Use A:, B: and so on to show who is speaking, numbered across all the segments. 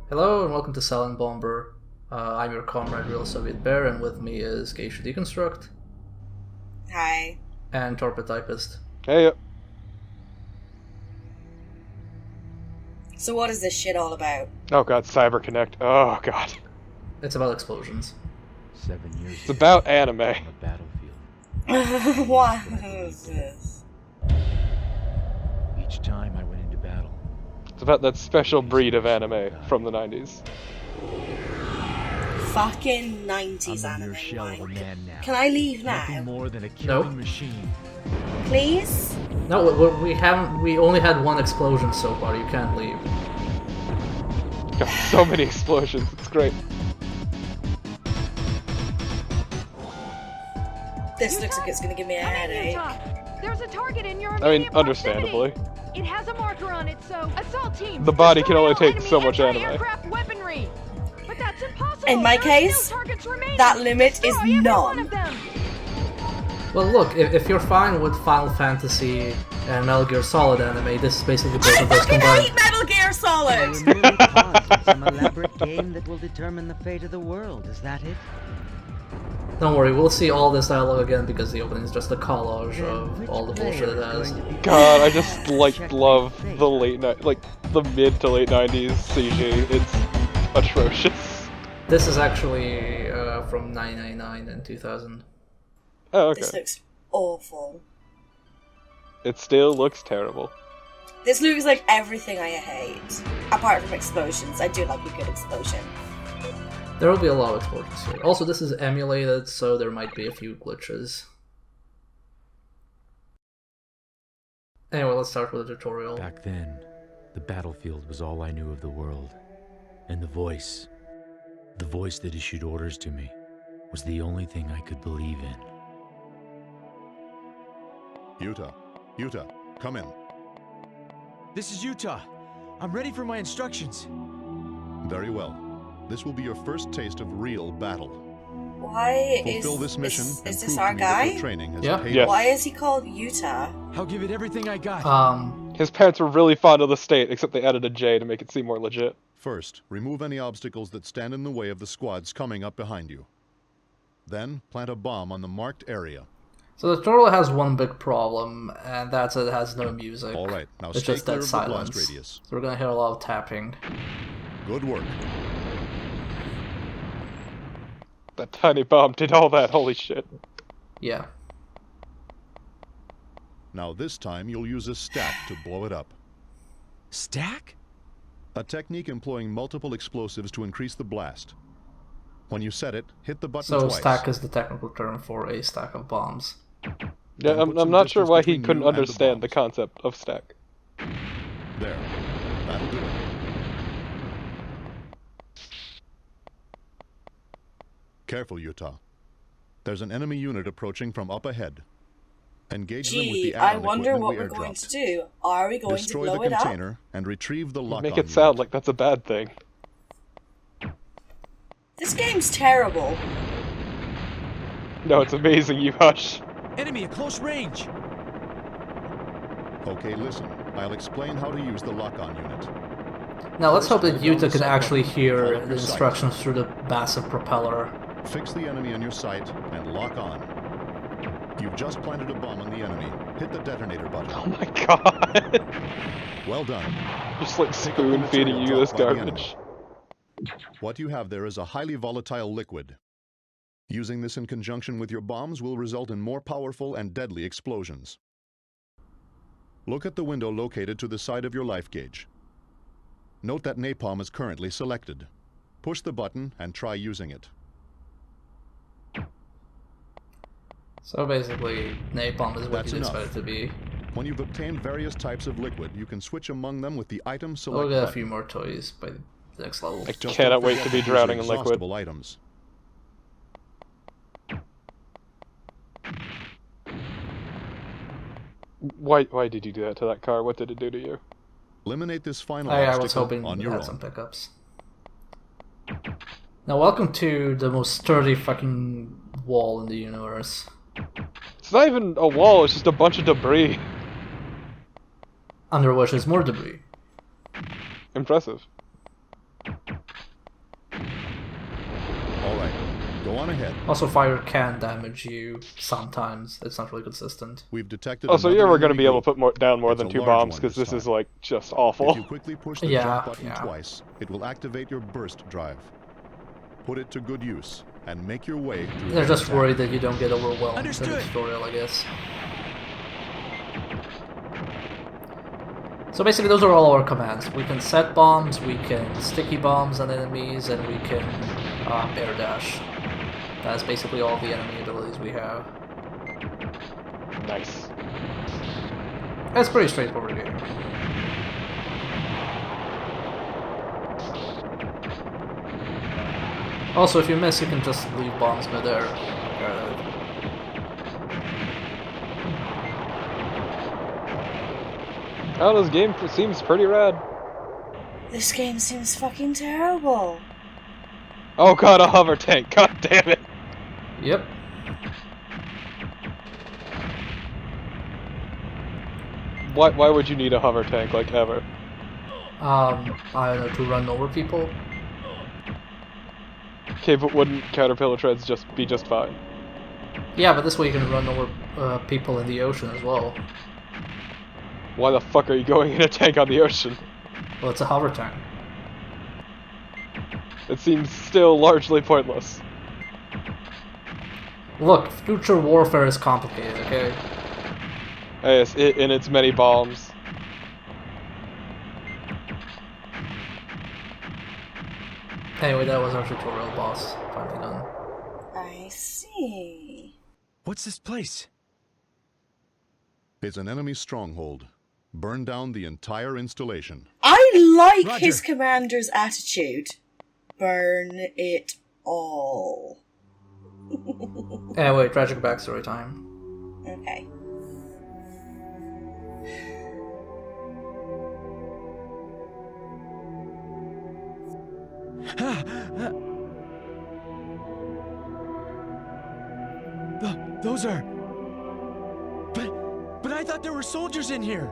A: Hello and welcome to Silent Bomber. I'm your comrade, Real Soviet Bear, and with me is Geisha Deconstruct.
B: Hi.
A: And Torpid Typist.
C: Hey.
B: So what is this shit all about?
C: Oh god, Cyber Connect. Oh god.
A: It's about explosions.
D: 7 years.
C: It's about anime.
D: On the battlefield.
B: What is this?
D: Each time I went into battle.
C: It's about that special breed of anime from the 90s.
B: Fucking 90s
D: I'm
B: anime.
D: your shell of a man now.
B: Can I leave
D: Nothing
B: now?
D: more than a killing
A: No.
D: machine.
B: Please?
A: No, we haven't. We only had one explosion so far. You can't leave.
C: Got so many explosions. It's great.
B: This looks like it's gonna give me a headache.
E: There's a target in your
C: I mean,
E: immediate
C: understandably.
E: proximity. It has a marker on it, so assault team.
C: The body can
E: destroy
C: only
E: all
C: take
E: enemy
C: so much anime.
E: anti-aircraft weaponry. But that's impossible.
B: In my
E: There are
B: case,
E: still targets remaining.
B: that limit is
E: Destroy every
B: none.
E: one of them.
A: Well, look, if you're fine with Final Fantasy and Metal Gear Solid anime, this is basically both
B: I
A: of those
B: fucking
A: combined.
B: hate Metal Gear Solid!
F: We're merely part of some elaborate game that will determine the fate of the world, is that it?
A: Don't worry, we'll see all this dialogue again because the opening is just a collage
F: Then
A: of
F: which
A: all the
F: player
A: bullshit it
F: is
A: has.
F: going to be
C: God, I
F: best?
C: just
F: Check
C: love
F: your fate.
C: the the mid to late 90s CG. It's atrocious.
A: This is actually from 1999 and 2000.
C: Oh,
B: This
C: okay.
B: looks awful.
C: It still looks terrible.
B: This looks like everything I hate. Apart from explosions. I do like a good explosion.
A: There will be a lot of explosions here. Also, this is emulated, so there might be a few glitches. Anyway, let's start with the tutorial.
D: Back then, the battlefield was all I knew of the world. And the voice that issued orders to me, was the only thing I could believe in.
G: Utah, come in.
H: This is Utah. I'm ready for my instructions.
G: Very well. This will be your first taste of real battle.
B: Why
G: Fulfill this mission
B: is
G: and
B: this
G: prove
B: our
G: to me that your
B: guy?
G: training has
A: Yeah.
G: paid
C: Yes.
G: off.
B: Why is he called Utah?
H: I'll give it everything I got.
C: His parents were really fond of the state, except they added a J to make it seem more legit.
G: First, remove any obstacles that stand in the way of the squads coming up behind you. Then, plant a bomb on the marked area.
A: So the tutorial has one big problem, and that's it has no music.
G: All right, now
A: It's
G: stay
A: just
G: clear
A: dead
G: of the blast
A: silence.
G: radius.
A: So we're gonna hear a lot of tapping.
G: Good work.
C: That tiny bomb did all that, holy shit.
A: Yeah.
G: Now this time you'll use a stack to blow it up.
H: Stack?
G: A technique employing multiple explosives to increase the blast. When you set it, hit the button
A: So
G: twice.
A: stack is the technical term for a stack of bombs.
C: Yeah,
G: Then
C: I'm
G: put some
C: not sure
G: distance
C: why he
G: between
C: couldn't
G: you and the
C: understand the
G: bombs.
C: concept of stack.
G: There. That'll do it. Careful, Utah. There's an enemy unit approaching from up ahead. Engage them with
B: Gee,
G: the
B: I
G: add-on
B: wonder
G: equipment
B: what
G: we
B: we're going
G: airdropped.
B: to do. Are we going
G: Destroy
B: to
G: the
B: blow it up?
G: container and retrieve the lock-on
C: Make it sound
G: unit.
C: like that's a bad thing.
B: This game's terrible.
C: No, it's amazing, you hush.
H: Enemy at close range.
G: Okay, listen. I'll explain how to use the lock-on unit.
A: Now let's hope that
G: First, hold
A: Yuta
G: down
A: can
G: the
A: actually
G: sight
A: hear
G: button. Follow
A: the
G: your sight.
A: instructions through the massive propeller.
G: Fix the enemy on your sight and lock on. You've just planted a bomb on the enemy. Hit the detonator button.
C: Oh my god.
G: Well done.
C: Just like
G: Pick up the
C: spoon feeding
G: material
C: you this
G: dropped by the
C: garbage.
G: What you have there is a highly volatile liquid. Using this in conjunction with your bombs will result in more powerful and deadly explosions. Look at the window located to the side of your life gauge. Note that napalm is currently selected. Push the button and try using it.
A: So basically, napalm is what
G: That's
A: you'd
G: enough.
A: expect it to be.
G: When you've obtained various types of liquid, you can switch among them with the item
A: We'll
G: select
A: get a
G: button.
A: few more toys by the next level.
C: I
G: Just
C: cannot
G: don't
C: wait
G: forget
C: to be
G: use
C: drowning in liquid.
G: exhaustible items.
C: Why did you do that to that car? What did it do to you?
G: Eliminate this final
A: I was
G: obstacle
A: hoping
G: on
A: to
G: your
A: have
G: own.
A: some pickups. Now welcome to the most sturdy fucking wall in the universe.
C: It's not even a wall, it's just a bunch of debris.
A: Under which is more debris.
C: Impressive.
G: Go on ahead.
A: Also, fire can damage you sometimes. It's not really consistent.
G: We've detected.
C: Oh, so you're ever going to
G: another
C: be able to
G: enemy
C: put down more
G: It's
C: than
G: a
C: 2
G: large
C: bombs,
G: one
C: because
G: this
C: this is,
G: time.
C: like, just
G: If
C: awful.
G: you quickly push the
A: Yeah,
G: jump button
A: yeah.
G: twice, it will activate your burst drive. Put it to good use and make your way through.
A: They're
G: the
A: just
G: attack.
A: worried that you don't get overwhelmed in the
H: Understood.
A: tutorial, I guess. So basically those are all our commands. We can set bombs, we can sticky bombs on enemies, and we can air dash. That's basically all the enemy abilities we have.
C: Nice.
A: It's pretty straightforward game. Also, if you miss, you can just leave bombs mid-air.
C: Oh, this game seems pretty rad.
B: This game seems fucking terrible.
C: Oh god, a hover tank. God damn it.
A: Yep.
C: Why would you need a hover tank, like, ever?
A: I don't know, to run over people.
C: Okay, but wouldn't caterpillar treads be just fine?
A: Yeah, but this way you can run over people in the ocean as well.
C: Why the fuck are you going in a tank on the ocean?
A: Well, it's a hover tank.
C: It seems still largely pointless.
A: Look, future warfare is complicated, okay?
C: Yes, in its many bombs.
A: Anyway, that was our tutorial boss. Finally done.
B: I see.
H: What's this place?
G: It's an enemy stronghold. Burn down the entire installation.
B: I like
H: Roger.
B: his commander's attitude. Burn it all.
A: Anyway, tragic backstory time.
B: Okay.
H: Those are... But I thought there were soldiers in here!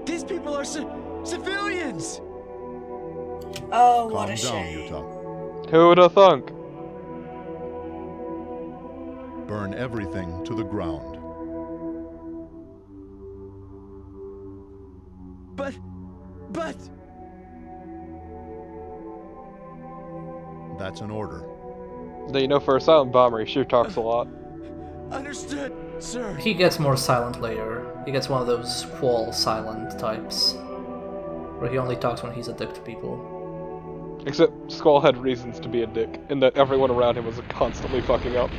H: These people are civilians!
B: Oh, what
G: Calm
B: a
G: down,
B: shame.
G: Utah.
C: Who would have thunk?
G: Burn everything to the ground.
H: But...
G: That's an order.
C: Now, you know, for a silent bomber, he sure talks a lot.
H: Understood, sir.
A: He gets more silent later. He gets one of those qual silent types. Where he only talks when he's a dick to people.
C: Except Squall had reasons to be a dick, in that everyone around him was constantly fucking up.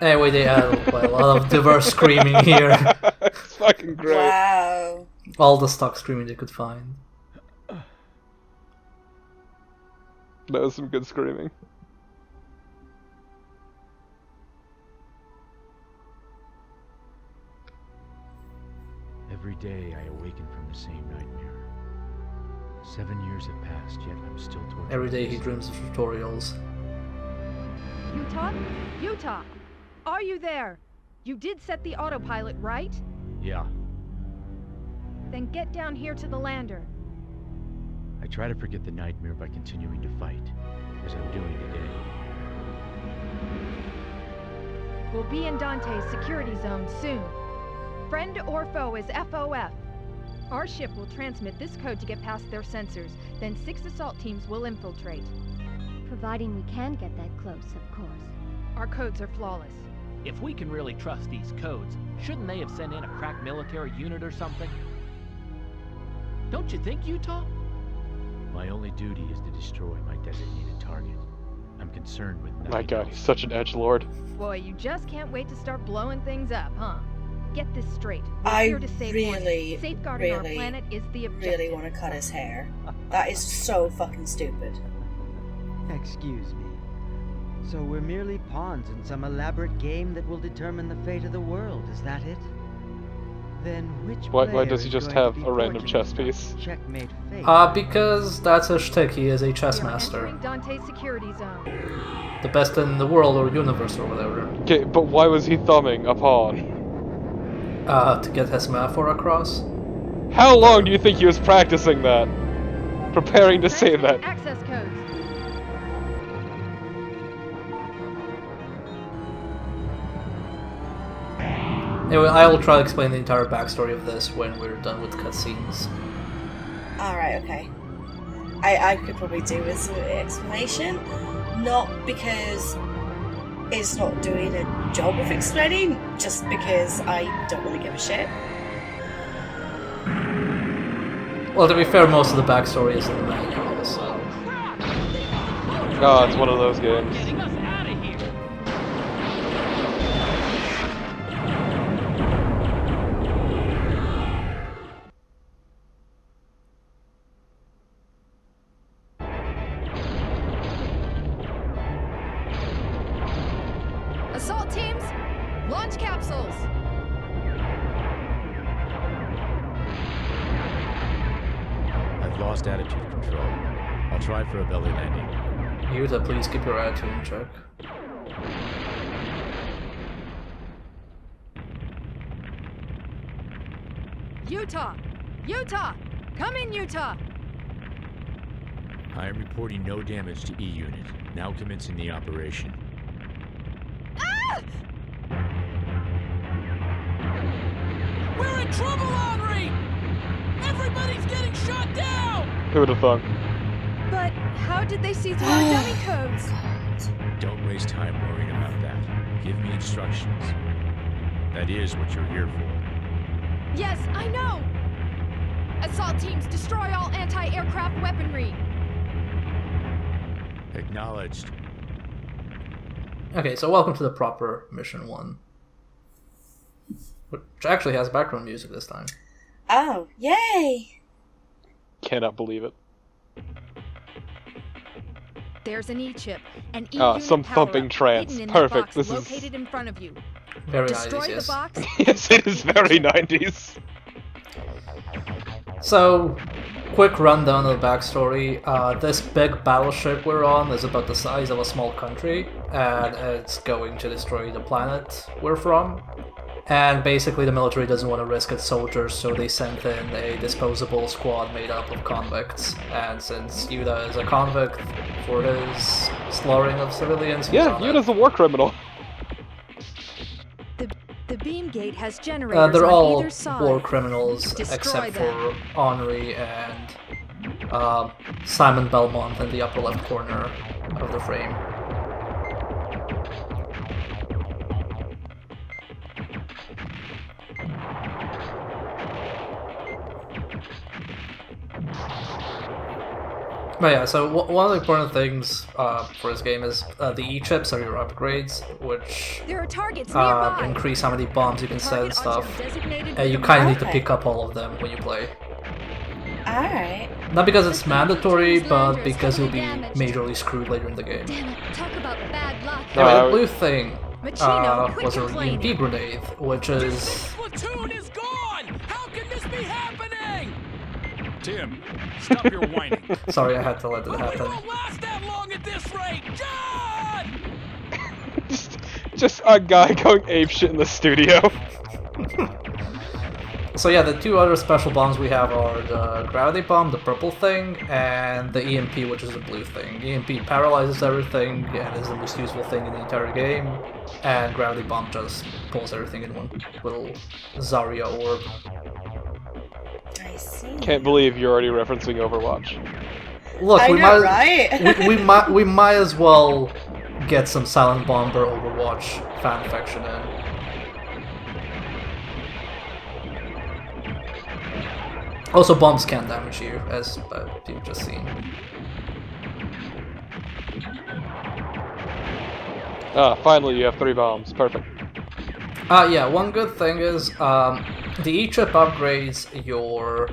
A: Anyway, they add a lot of diverse screaming here.
C: It's fucking great.
B: Wow.
A: All the stock screaming they could find.
C: That was some good screaming.
D: Every day I awaken from the same nightmare. 7 years have passed, yet I'm still tortured.
A: Every day he dreams of tutorials.
E: Utah? Utah! Are you there? You did set the autopilot, right?
D: Yeah,
E: Then get down here to the lander.
D: I try to forget the nightmare by continuing to fight, as I'm doing today.
E: We'll be in Dante's security zone soon. Friend or foe is FOF. Our ship will transmit this code to get past their sensors, then 6 assault teams will infiltrate.
I: Providing we can get that close, of course.
E: Our codes are flawless.
J: If we can really trust these codes, shouldn't they have sent in a crack military unit or something? Don't you think, Utah?
D: My only duty is to destroy my designated target. I'm concerned with nothing
C: My god, he's
D: else.
C: such an edgelord.
E: Boy, you just can't wait to start blowing things up, huh? Get this straight. We're
B: I
E: here to save
B: really,
E: lives. Safeguarding our
B: really,
E: planet is the objective.
B: really want to cut his hair. That is so fucking stupid.
F: Excuse me. So we're merely pawns in some elaborate game that will determine the fate of the world, is that it? Then which
C: Why
F: player
C: does he
F: is
C: just
F: going to
C: have
F: be
C: a random
F: fortunate
C: chess
F: enough
C: piece?
F: to checkmate fate?
A: Because that's a shtick, he is a chess
E: We are
A: master.
E: entering Dante's security zone.
A: The best in the world or universe or whatever.
C: Okay, but why was he thumbing a pawn?
A: To get his metaphor across.
C: How long do you think he was practicing that? Preparing to say that.
E: Access codes.
A: Anyway, I will try to explain the entire backstory of this when we're done with cutscenes.
B: Alright, okay. I could probably do with some explanation. Not because it's not doing a job of explaining, just because I don't really give a shit.
A: Well, to be fair, most of the backstory is in the manual, so...
C: Oh, it's one of those games.
E: Assault teams, launch capsules.
D: I've lost attitude control. I'll try for a belly landing.
A: Yuta, please keep your attitude in check.
E: Utah! Utah! Come in, Utah!
D: I am reporting no damage to E-Unit. Now commencing the operation.
E: Ah!
K: We're in trouble, Henri! Everybody's getting shot down!
C: Who would have thunk?
E: But how did they see through our dummy codes?
D: Don't waste time worrying about that. Give me instructions. That is what you're here for.
E: Yes, I know! Assault teams, destroy all anti-aircraft weaponry!
D: Acknowledged.
A: Okay, so welcome to the proper Mission 1. Which actually has background music this time.
B: Oh, yay!
C: Cannot believe it.
E: There's an E-chip, an
C: Ah,
E: E-unit
C: some
E: power-up
C: thumping trance.
E: hidden in
C: Perfect.
E: The box
C: This is
E: located in front of you.
A: Very
E: Destroy
A: 90s, yes.
E: the box.
C: Yes, it is very 90s.
A: So, quick rundown of the backstory. This big battleship we're on is about the size of a small country, and it's going to destroy the planet we're from. And basically the military doesn't want to risk its soldiers, so they sent in a disposable squad made up of convicts. And since Yuta is a convict for his slaughtering of civilians, he's
C: Yeah,
A: on
C: Yuta's a war criminal.
E: The beam gate has generators
A: they're
E: on
A: all
E: either side.
A: war criminals
E: Destroy
A: except
E: them.
A: for Henri and Simon Belmont in the upper left corner of the frame. But yeah, so one of the important things for this game is the E-chips are your upgrades, which
E: There are targets nearby.
A: increase how many bombs you can set and
E: Target are
A: stuff.
E: designated
A: And you
E: with a
A: kind of need to
E: mark.
A: pick up all of them when you play.
B: Alright.
A: Not because it's mandatory, but
E: Landers
A: because you'll be
E: heavily damaged.
A: majorly screwed later in the game.
E: Damn it, talk about bad luck.
A: Anyway,
C: No,
A: the blue thing
E: Machino, quit
A: was a
E: complaining.
A: EMP grenade, which is...
K: Platoon is gone! How can this be happening?
L: Tim, stop your whining.
A: Sorry, I had to let it
K: We
A: happen.
K: won't last that long at this rate! John!
C: just a guy going apeshit in the studio.
A: So yeah, the two other special bombs we have are the gravity bomb, the purple thing, and the EMP, which is the blue thing. EMP paralyzes everything and is the most useful thing in the entire game, and gravity bomb just pulls everything in one little Zarya orb.
B: I see.
C: Can't believe you're already referencing Overwatch.
A: Look,
B: I
A: we
B: know,
A: might
B: right?
A: we might as well get some Silent Bomber Overwatch fanfiction in. Also, bombs can damage you, as you've just seen.
C: Ah, finally you have 3 bombs. Perfect.
A: Yeah, one good thing is the E-chip upgrades your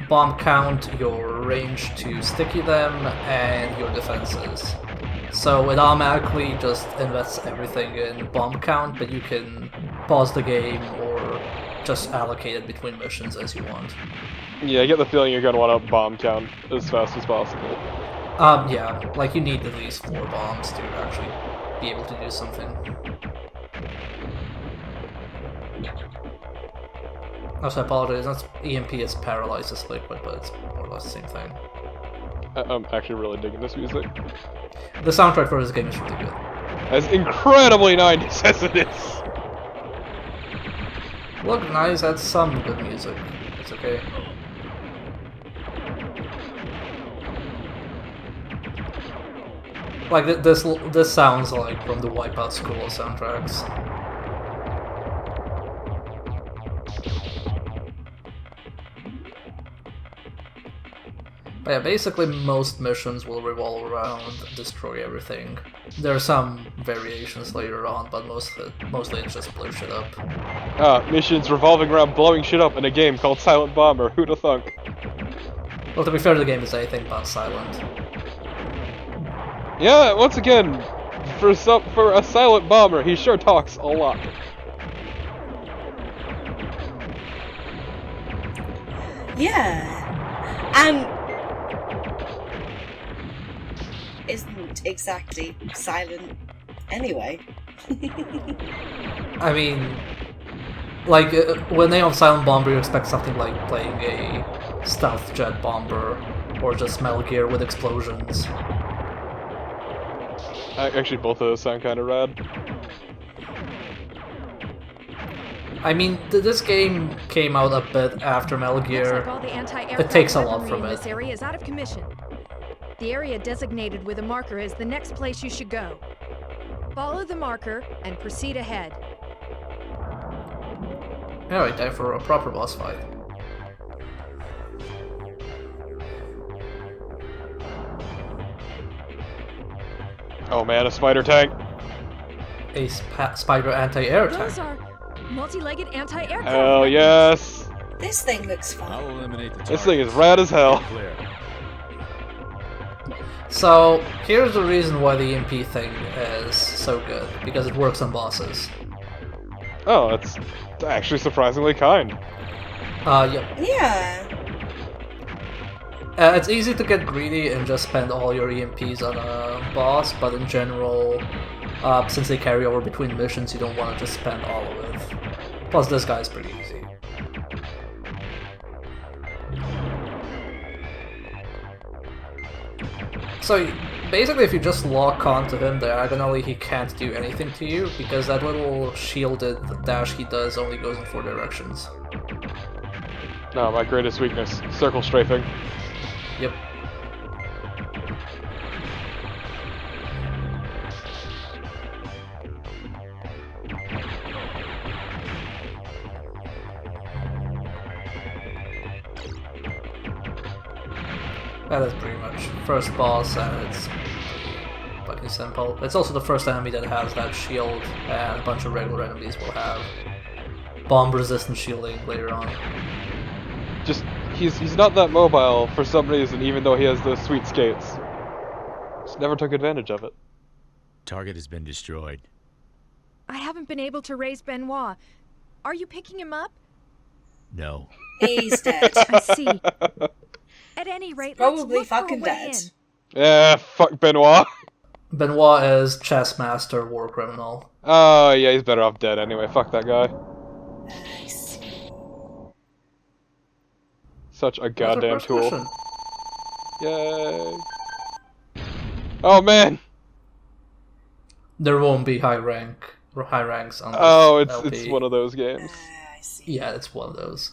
A: bomb count, your range to sticky them, and your defenses. So it automatically just invests everything in bomb count, but you can pause the game or just allocate it between missions as you want.
C: Yeah, I get the feeling you're gonna want to bomb count as fast as possible.
A: Yeah, like you need at least 4 bombs to actually be able to do something. Also, I apologize, that's EMP is paralyzes liquid, but it's more or less the same thing.
C: I'm actually really digging this music.
A: The soundtrack for this game is really good.
C: As incredibly 90s as it is.
A: Look, nice, had some good music. It's okay. Like, this sounds like from the Wipeout school of soundtracks. But yeah, basically most missions will revolve around destroy everything. There are some variations later on, but mostly it's just blow shit up.
C: Missions revolving around blowing shit up in a game called Silent Bomber. Who'da thunk?
A: Well, to be fair, the game is anything but silent.
C: Yeah, once again, for a Silent Bomber, he sure talks a lot.
B: Yeah, and isn't exactly silent anyway.
A: I mean, like, when they have Silent Bomber, you expect something like playing a stealth jet bomber, or just Metal Gear with explosions.
C: Actually, both of those sound kind of rad.
A: I mean, this game came out a bit after Metal Gear.
E: Looks like all the anti-aircraft
A: It takes a lot
E: weaponry
A: from
E: in
A: it.
E: this area is out of commission. The area designated with a marker is the next place you should go. Follow the marker and proceed ahead.
A: Alright, time for a proper boss fight.
C: Oh man, a spider tank.
A: A spider anti-air tank.
E: Those are multi-legged anti-aircraft.
C: Hell yes.
B: This thing looks fun.
L: I'll eliminate the
C: This thing is rad as hell.
L: Clear.
A: So, here's the reason why the EMP thing is so good. Because it works on bosses.
C: Oh, that's actually surprisingly kind.
A: Yep.
B: Yeah.
A: It's easy to get greedy and just spend all your EMPs on a boss, but in general, since they carry over between missions, you don't want to just spend all of it. Plus, this guy's pretty easy. So, basically, if you just lock onto him diagonally, he can't do anything to you, because that little shielded dash he does only goes in 4 directions.
C: No, my greatest weakness, circle strafing.
A: Yep. That is pretty much first boss, and it's fucking simple. It's also the first enemy that has that shield, and a bunch of regular enemies will have bomb-resistant shielding later on.
C: Just, he's not that mobile for some reason, even though he has those sweet skates. Just never took advantage of it.
D: Target has been destroyed.
E: I haven't been able to raise Benoit. Are you picking him up?
D: No.
B: He's dead.
E: I see. At any rate,
B: Probably
E: let's look
B: fucking
E: for a way
B: dead.
E: in.
C: Yeah, fuck Benoit.
A: Benoit is chess master, war criminal.
C: Oh, yeah, he's better off dead anyway. Fuck that guy.
B: Nice.
C: Such a
A: That's our
C: goddamn
A: first
C: tool.
A: mission.
C: Yay. Oh, man.
A: There won't be high ranks on this
C: Oh,
A: LP.
C: it's one of those games.
B: I see.
A: Yeah, it's one of those.